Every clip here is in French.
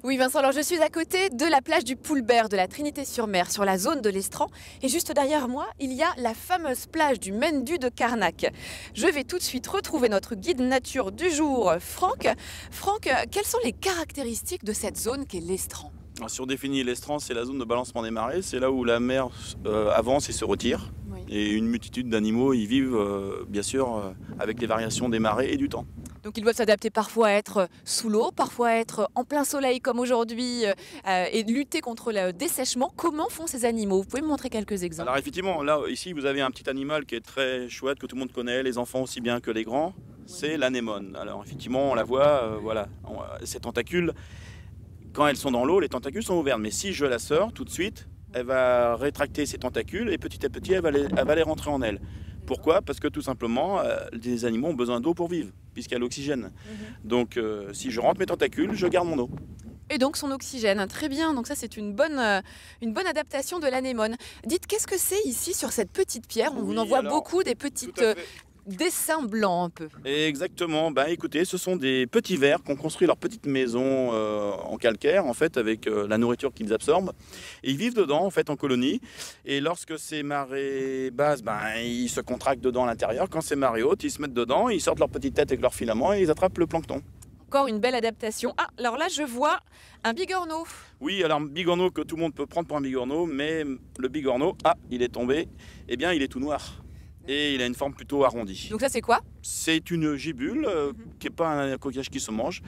Oui Vincent, alors je suis à côté de la plage du Poulbert de la Trinité-sur-Mer, sur la zone de l'Estran. Et juste derrière moi, il y a la fameuse plage du Mendu de Carnac. Je vais tout de suite retrouver notre guide nature du jour, Franck. Franck, quelles sont les caractéristiques de cette zone qu'est l'Estran? Alors, si on définit l'estran, c'est la zone de balancement des marées, c'est là où la mer avance et se retire. Oui. Et une multitude d'animaux y vivent, bien sûr, avec les variations des marées et du temps. Donc ils doivent s'adapter parfois à être sous l'eau, parfois à être en plein soleil comme aujourd'hui et lutter contre le dessèchement. Comment font ces animaux? Vous pouvez me montrer quelques exemples? Alors effectivement, là, ici, vous avez un petit animal qui est très chouette, que tout le monde connaît, les enfants aussi bien que les grands, c'est l'anémone. Alors effectivement, on la voit, voilà, ces tentacules, quand elles sont dans l'eau, les tentacules sont ouverts. Mais si je la sors tout de suite, elle va rétracter ses tentacules et petit à petit, elle va les rentrer en elle. Pourquoi? Parce que tout simplement, les animaux ont besoin d'eau pour vivre, puisqu'il y a l'oxygène. Donc si je rentre mes tentacules, je garde mon eau. Et donc son oxygène, très bien. Donc ça c'est une bonne adaptation de l'anémone. Dites, qu'est-ce que c'est ici sur cette petite pierre? On Oui, en voit alors, beaucoup, des tout petites à fait. dessins blancs un peu. Exactement. Ben, écoutez, ce sont des petits vers qui ont construit leur petite maison en calcaire, en fait, avec la nourriture qu'ils absorbent. Et ils vivent dedans, en fait, en colonie. Et lorsque c'est marée basse, ben, ils se contractent dedans à l'intérieur. Quand c'est marée haute, ils se mettent dedans, ils sortent leur petite tête avec leurs filaments et ils attrapent le plancton. Encore une belle adaptation. Ah, alors là je vois un bigorneau. Oui, alors bigorneau que tout le monde peut prendre pour un bigorneau, mais le bigorneau, il est tombé. Eh bien, il est tout noir. Et il a une forme plutôt arrondie. Donc ça c'est quoi? C'est une gibule qui n'est pas un coquillage qui se mange,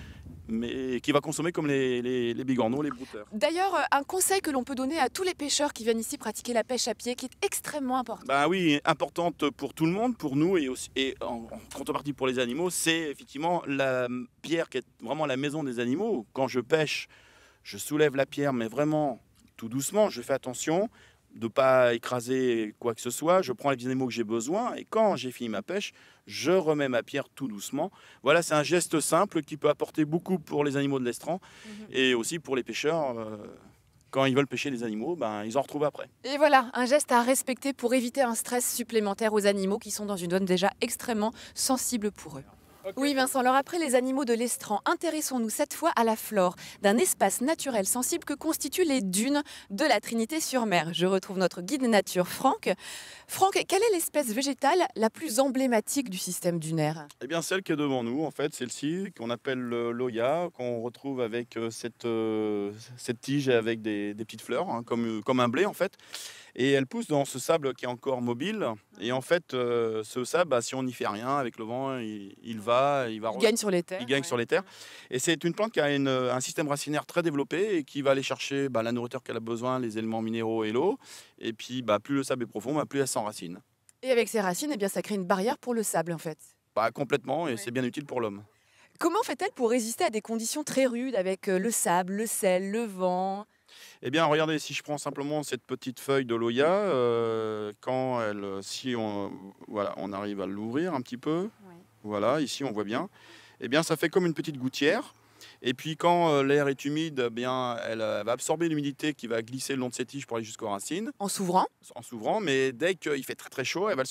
mais qui va consommer comme les bigorneaux, les brouteurs. D'ailleurs, un conseil que l'on peut donner à tous les pêcheurs qui viennent ici pratiquer la pêche à pied, qui est extrêmement important. Ben oui, importante pour tout le monde, pour nous et en contrepartie pour les animaux, c'est effectivement la pierre qui est vraiment la maison des animaux. Quand je pêche, je soulève la pierre, mais vraiment tout doucement, je fais attention de ne pas écraser quoi que ce soit, je prends les animaux que j'ai besoin et quand j'ai fini ma pêche, je remets ma pierre tout doucement. Voilà, c'est un geste simple qui peut apporter beaucoup pour les animaux de l'estran et aussi pour les pêcheurs. Quand ils veulent pêcher les animaux, ben, ils en retrouvent après. Et voilà, un geste à respecter pour éviter un stress supplémentaire aux animaux qui sont dans une zone déjà extrêmement sensible pour eux. Oui Vincent, alors après les animaux de l'Estran, intéressons-nous cette fois à la flore d'un espace naturel sensible que constituent les dunes de la Trinité-sur-Mer. Je retrouve notre guide nature Franck. Franck, quelle est l'espèce végétale la plus emblématique du système dunaire? Eh bien, celle qui est devant nous, en fait, celle-ci, qu'on appelle l'Oya, qu'on retrouve avec cette tige avec des petites fleurs, hein, comme un blé, en fait. Et elle pousse dans ce sable qui est encore mobile. Et en fait, ce sable, si on n'y fait rien, avec le vent, il Gagne sur les terres. il gagne sur les terres. Et c'est une plante qui a un système racinaire très développé et qui va aller chercher la nourriture qu'elle a besoin, les éléments minéraux et l'eau. Et puis, plus le sable est profond, plus elle s'enracine. Et avec ces racines, eh bien, ça crée une barrière pour le sable en fait. Complètement, et c'est bien utile pour l'homme. Comment fait-elle pour résister à des conditions très rudes avec le sable, le sel, le vent? Eh bien, regardez, si je prends simplement cette petite feuille de l'Oya, voilà, on arrive à l'ouvrir un petit peu, voilà, ici on voit bien, eh bien ça fait comme une petite gouttière. Et puis quand l'air est humide, eh bien, elle va absorber l'humidité qui va glisser le long de ses tiges pour aller jusqu'aux racines. En s'ouvrant? En s'ouvrant, mais dès qu'il fait très très chaud, elle va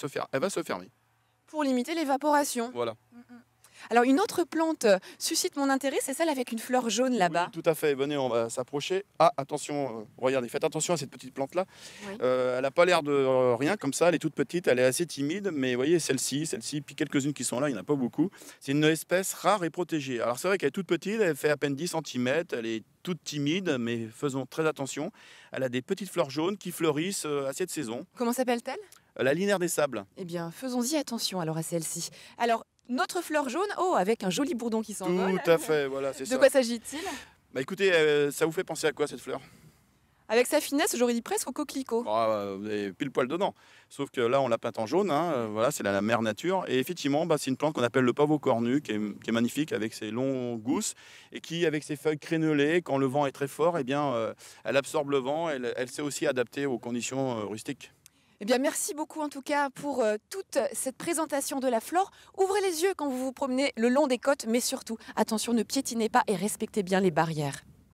se fermer. Pour limiter l'évaporation. Voilà. Alors une autre plante suscite mon intérêt, c'est celle avec une fleur jaune là-bas. Oui, tout à fait. Venez, on va s'approcher. Ah, attention, regardez, faites attention à cette petite plante-là. Oui. Elle n'a pas l'air de rien comme ça, elle est toute petite, elle est assez timide, mais vous voyez, celle-ci, puis quelques-unes qui sont là, il n'y en a pas beaucoup. C'est une espèce rare et protégée. Alors c'est vrai qu'elle est toute petite, elle fait à peine 10 cm, elle est toute timide, mais faisons très attention. Elle a des petites fleurs jaunes qui fleurissent à cette saison. Comment s'appelle-t-elle? La linaire des sables. Eh bien, faisons-y attention alors à celle-ci. Alors, notre fleur jaune, avec un joli bourdon qui s'envole. Tout à fait, voilà, c'est ça. De quoi s'agit-il? Écoutez, ça vous fait penser à quoi cette fleur? Avec sa finesse, j'aurais dit presque au coquelicot. Vous avez pile poil dedans. Sauf que là, on l'a peinte en jaune, hein, voilà, c'est la mère nature. Et effectivement, c'est une plante qu'on appelle le pavot cornu, qui est magnifique avec ses longs gousses et qui, avec ses feuilles crénelées, quand le vent est très fort, eh bien, elle absorbe le vent. Elle s'est aussi adaptée aux conditions rustiques. Eh bien, merci beaucoup en tout cas pour toute cette présentation de la flore. Ouvrez les yeux quand vous vous promenez le long des côtes, mais surtout, attention, ne piétinez pas et respectez bien les barrières.